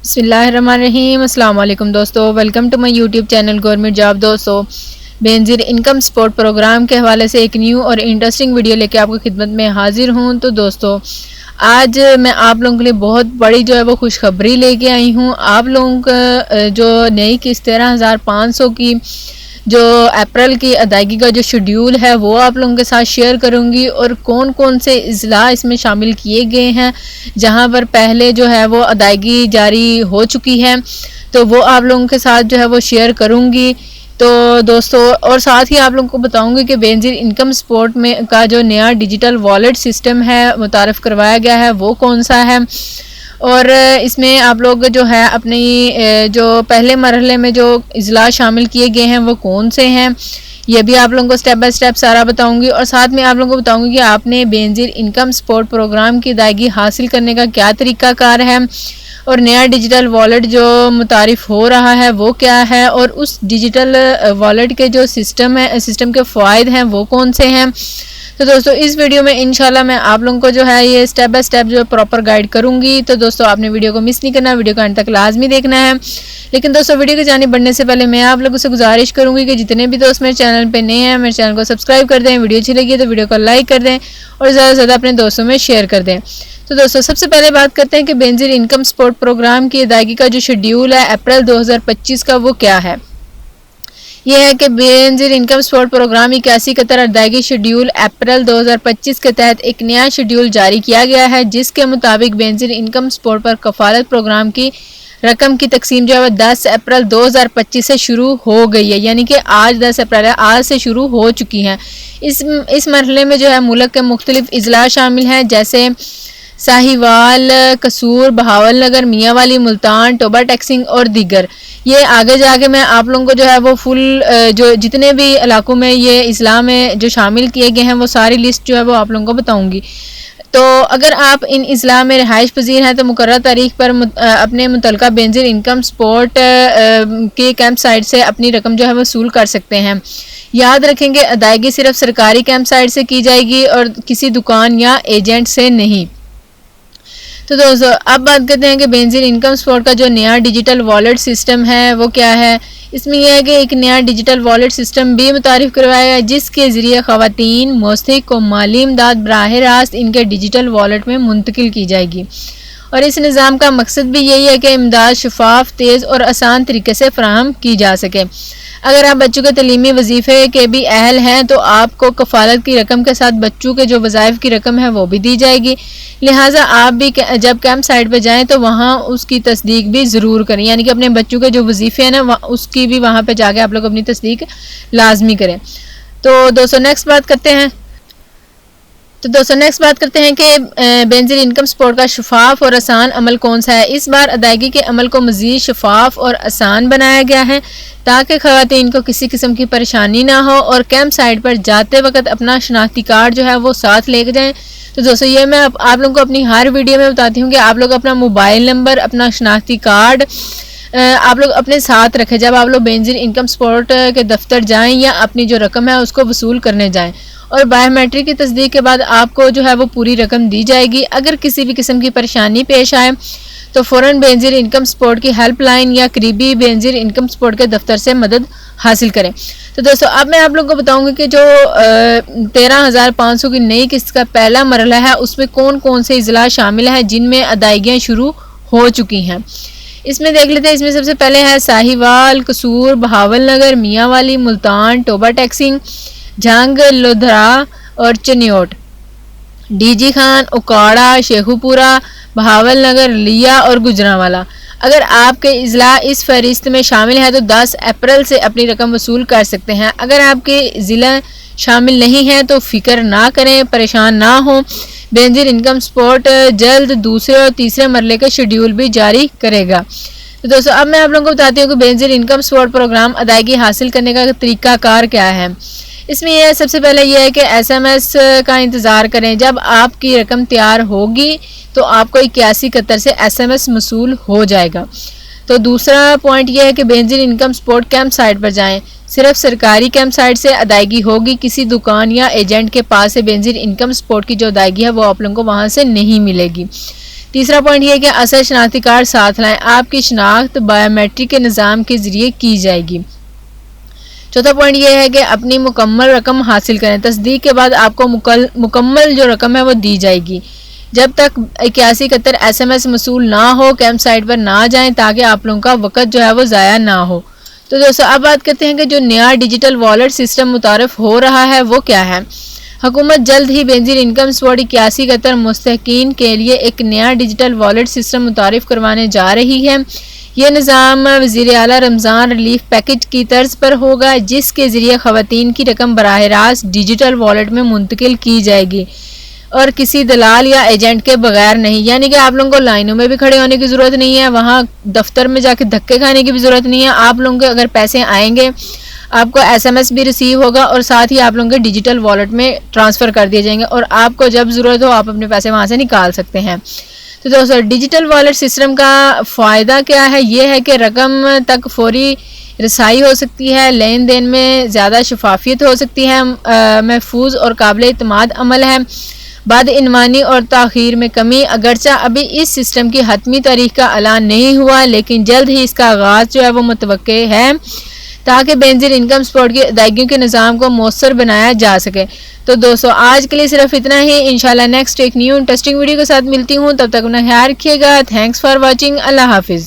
بسم اللہ الرحمن الرحیم۔ السلام علیکم دوستو، welcome to my YouTube channel government job. دوستو، بے نظیر انکم سپورٹ پروگرام کے حوالے سے ایک نیو اور انٹرسٹنگ ویڈیو لے کے آپ کی خدمت میں حاضر ہوں۔ تو دوستو، آج میں آپ لوگوں کے لیے بہت بڑی جو ہے وہ خوشخبری لے کے آئی ہوں۔ آپ لوگوں کا جو نئی قسط 13,500 کی جو اپریل کی ادائیگی کا جو شیڈیول ہے وہ آپ لوگوں کے ساتھ شیئر کروں گی، اور کون کون سے اضلاع اس میں شامل کیے گئے ہیں جہاں پر پہلے جو ہے وہ ادائیگی جاری ہو چکی ہے، تو وہ آپ لوگوں کے ساتھ جو ہے وہ شیئر کروں گی۔ تو دوستو، اور ساتھ ہی آپ لوگوں کو بتاؤں گی کہ بے نظیر انکم سپورٹ میں کا جو نیا ڈیجیٹل والیٹ سسٹم ہے متعارف کروایا گیا ہے وہ کون سا ہے، اور اس میں آپ لوگ جو ہے اپنی جو پہلے مرحلے میں جو اضلاع شامل کیے گئے ہیں وہ کون سے ہیں، یہ بھی آپ لوگوں کو سٹیپ بائی سٹیپ سارا بتاؤں گی۔ اور ساتھ میں آپ لوگوں کو بتاؤں گی کہ آپ نے بے نظیر انکم سپورٹ پروگرام کی ادائیگی حاصل کرنے کا کیا طریقہ کار ہے، اور نیا ڈیجیٹل والیٹ جو متعارف ہو رہا ہے وہ کیا ہے، اور اس ڈیجیٹل والیٹ کے جو سسٹم کے فوائد ہیں وہ کون سے ہیں۔ تو دوستو، اس ویڈیو میں انشاءاللہ میں آپ لوگوں کو جو ہے یہ سٹیپ بائی سٹیپ جو پراپر گائیڈ کروں گی۔ تو دوستو، آپ نے ویڈیو کو مس نہیں کرنا، ویڈیو کو اینڈ تک لازمی دیکھنا ہے۔ لیکن دوستو، ویڈیو کی جانب بڑھنے سے پہلے میں آپ لوگوں سے گزارش کروں گی کہ جتنے بھی دوست میرے چینل پہ نئے ہیں میرے چینل کو سبسکرائب کر دیں، ویڈیو اچھی لگی ہے تو ویڈیو کو لائک کر دیں اور زیادہ سے زیادہ اپنے دوستوں میں شیئر کر دیں۔ تو دوستو، سب سے پہلے بات کرتے ہیں کہ بے نظیر انکم سپورٹ پروگرام کی ادائیگی کا جو شیڈیول ہے اپریل 2025 کا وہ کیا ہے۔ یہ ہے کہ بے نظیر انکم سپورٹ پروگرام 8171 ادائیگی شیڈیول اپریل 2025 کے تحت ایک نیا شیڈیول جاری کیا گیا ہے، جس کے مطابق بے نظیر انکم سپورٹ پر کفالت پروگرام کی رقم کی تقسیم جو ہے 10 اپریل 2025 سے شروع ہو گئی ہے، یعنی کہ آج 10 اپریل ہے، آج سے شروع ہو چکی ہیں۔ اس مرحلے میں جو ہے ملک کے مختلف اضلاع شامل ہیں، جیسے ساہیوال، قصور، بہاول نگر، میاں والی، ملتان، ٹوبہ ٹیکسنگ اور دیگر۔ یہ آگے جا کے میں آپ لوگوں کو جو ہے وہ فل جو جتنے بھی علاقوں میں یہ اضلاع میں جو شامل کیے گئے ہیں وہ ساری لسٹ جو ہے وہ آپ لوگوں کو بتاؤں گی۔ تو اگر آپ ان اضلاع میں رہائش پذیر ہیں تو مقررہ تاریخ پر اپنے متعلقہ بے نظیر انکم سپورٹ کے کیمپ سائٹ سے اپنی رقم جو ہے وصول کر سکتے ہیں۔ یاد رکھیں کہ ادائیگی صرف سرکاری کیمپ سائٹ سے کی جائے گی اور کسی دکان یا ایجنٹ سے نہیں۔ تو دوستو، اب بات کرتے ہیں کہ بے نظیر انکم سپورٹ کا جو نیا ڈیجیٹل والیٹ سسٹم ہے وہ کیا ہے۔ اس میں یہ ہے کہ ایک نیا ڈیجیٹل والیٹ سسٹم بھی متعارف کروایا ہے، جس کے ذریعے خواتین مستحق کو مالی امداد براہ راست ان کے ڈیجیٹل والیٹ میں منتقل کی جائے گی، اور اس نظام کا مقصد بھی یہی ہے کہ امداد شفاف، تیز اور آسان طریقے سے فراہم کی جا سکے۔ اگر آپ بچوں کے تعلیمی وظیفے کے بھی اہل ہیں تو آپ کو کفالت کی رقم کے ساتھ بچوں کے جو وظائف کی رقم ہے وہ بھی دی جائے گی، لہٰذا آپ بھی جب کیمپ سائٹ پہ جائیں تو وہاں اس کی تصدیق بھی ضرور کریں، یعنی کہ اپنے بچوں کے جو وظیفے ہیں نا اس کی بھی وہاں پہ جا کے آپ لوگ اپنی تصدیق لازمی کریں۔ تو دوستو، نیکسٹ بات کرتے ہیں کہ بے نظیر انکم سپورٹ کا شفاف اور آسان عمل کون سا ہے۔ اس بار ادائیگی کے عمل کو مزید شفاف اور آسان بنایا گیا ہے تاکہ خواتین کو کسی قسم کی پریشانی نہ ہو اور کیمپ سائٹ پر جاتے وقت اپنا شناختی کارڈ جو ہے وہ ساتھ لے کے جائیں۔ تو دوستو، یہ میں آپ لوگوں کو اپنی ہر ویڈیو میں بتاتی ہوں کہ آپ لوگ اپنا موبائل نمبر، اپنا شناختی کارڈ آپ لوگ اپنے ساتھ رکھیں جب آپ لوگ بے نظیر انکم سپورٹ کے دفتر جائیں یا اپنی جو رقم ہے اس کو وصول کرنے جائیں، اور بایو میٹرک کی تصدیق کے بعد آپ کو جو ہے وہ پوری رقم دی جائے گی۔ اگر کسی بھی قسم کی پریشانی پیش آئے تو فوراً بے نظیر انکم سپورٹ کی ہیلپ لائن یا قریبی بے نظیر انکم سپورٹ کے دفتر سے مدد حاصل کریں۔ تو دوستو، اب میں آپ لوگوں کو بتاؤں گی کہ جو 13,500 کی نئی قسط کا پہلا مرحلہ ہے اس میں کون کون سے اضلاع شامل ہیں جن میں ادائیگیاں شروع ہو چکی ہیں۔ اس میں دیکھ لیتے ہیں، اس میں سب سے پہلے ہے ساہیوال، قصور، بہاول نگر، میاں والی، ملتان، ٹوبہ ٹیکسنگ، جھنگ، لودھرا اور Chiniot, D G Khan, Okara, Sheikhupura, Bahawal Nagar, لیا اور گجرانوالا۔ اگر آپ کے اضلاع اس فہرست میں شامل ہیں تو 10 اپریل سے اپنی رقم وصول کر سکتے ہیں۔ اگر آپ کے ضلع شامل نہیں ہیں تو فکر نہ کریں، پریشان نہ ہوں، بے نظیر انکم سپورٹ جلد دوسرے اور تیسرے مرحلے کا شیڈیول بھی جاری کرے گا۔ تو دوستو، اب میں آپ لوگوں کو بتاتی ہوں کہ بے نظیر انکم سپورٹ پروگرام ادائیگی حاصل کرنے کا طریقہ کار کیا ہے۔ اس میں یہ سب سے پہلے یہ ہے کہ ایس ایم ایس کا انتظار کریں، جب آپ کی رقم تیار ہوگی تو آپ کو 8171 سے ایس ایم ایس موصول ہو جائے گا۔ تو دوسرا پوائنٹ یہ ہے کہ بے نظیر انکم سپورٹ کیمپ سائٹ پر جائیں، صرف سرکاری کیمپ سائٹ سے ادائیگی ہوگی، کسی دکان یا ایجنٹ کے پاس سے بے نظیر انکم سپورٹ کی جو ادائیگی ہے وہ آپ لوگوں کو وہاں سے نہیں ملے گی۔ تیسرا پوائنٹ یہ ہے کہ اصل شناختی کارڈ ساتھ لائیں، آپ کی شناخت بایومیٹرک کے نظام کے ذریعے کی جائے گی۔ چوتھا پوائنٹ یہ ہے کہ اپنی مکمل رقم حاصل کریں، تصدیق کے بعد آپ کو مکمل جو رقم ہے وہ دی جائے گی۔ جب تک 8171 SMS موصول نہ ہو کیمپ سائٹ پر نہ جائیں تاکہ آپ لوگوں کا وقت جو ہے وہ ضائع نہ ہو۔ تو دوستو اب بات کرتے ہیں کہ جو نیا ڈیجیٹل والیٹ سسٹم متعارف ہو رہا ہے وہ کیا ہے۔ حکومت جلد ہی بینظیر انکم سپورٹ 8171 مستحقین کے لیے ایک نیا ڈیجیٹل والیٹ سسٹم متعارف کروانے جا رہی ہے۔ یہ نظام وزیر اعلیٰ رمضان ریلیف پیکج کی طرز پر ہوگا، جس کے ذریعے خواتین کی رقم براہ راست ڈیجیٹل والیٹ میں منتقل کی جائے گی اور کسی دلال یا ایجنٹ کے بغیر نہیں، یعنی کہ آپ لوگوں کو لائنوں میں بھی کھڑے ہونے کی ضرورت نہیں ہے، وہاں دفتر میں جا کے دھکے کھانے کی بھی ضرورت نہیں ہے۔ آپ لوگوں کے اگر پیسے آئیں گے آپ کو SMS بھی ریسیو ہوگا اور ساتھ ہی آپ لوگوں کے ڈیجیٹل والیٹ میں ٹرانسفر کر دیے جائیں گے اور آپ کو جب ضرورت ہو آپ اپنے پیسے وہاں سے نکال سکتے ہیں۔ تو دوستو ڈیجیٹل والیٹ سسٹم کا فائدہ کیا ہے؟ یہ ہے کہ رقم تک فوری رسائی ہو سکتی ہے، لین دین میں زیادہ شفافیت ہو سکتی ہے، محفوظ اور قابل اعتماد عمل ہے، بعد عنوانی اور تاخیر میں کمی۔ اگرچہ ابھی اس سسٹم کی حتمی تاریخ کا اعلان نہیں ہوا لیکن جلد ہی اس کا آغاز جو ہے وہ متوقع ہے تاکہ بینظیر انکم سپورٹ کی ادائیگیوں کے نظام کو مؤثر بنایا جا سکے۔ تو دوستو آج کے لیے صرف اتنا ہی، انشاءاللہ نیکسٹ ایک نیو انٹرسٹنگ ویڈیو کے ساتھ ملتی ہوں، تب تک اپنا خیال رکھیے گا۔ تھینکس فار واچنگ، اللہ حافظ۔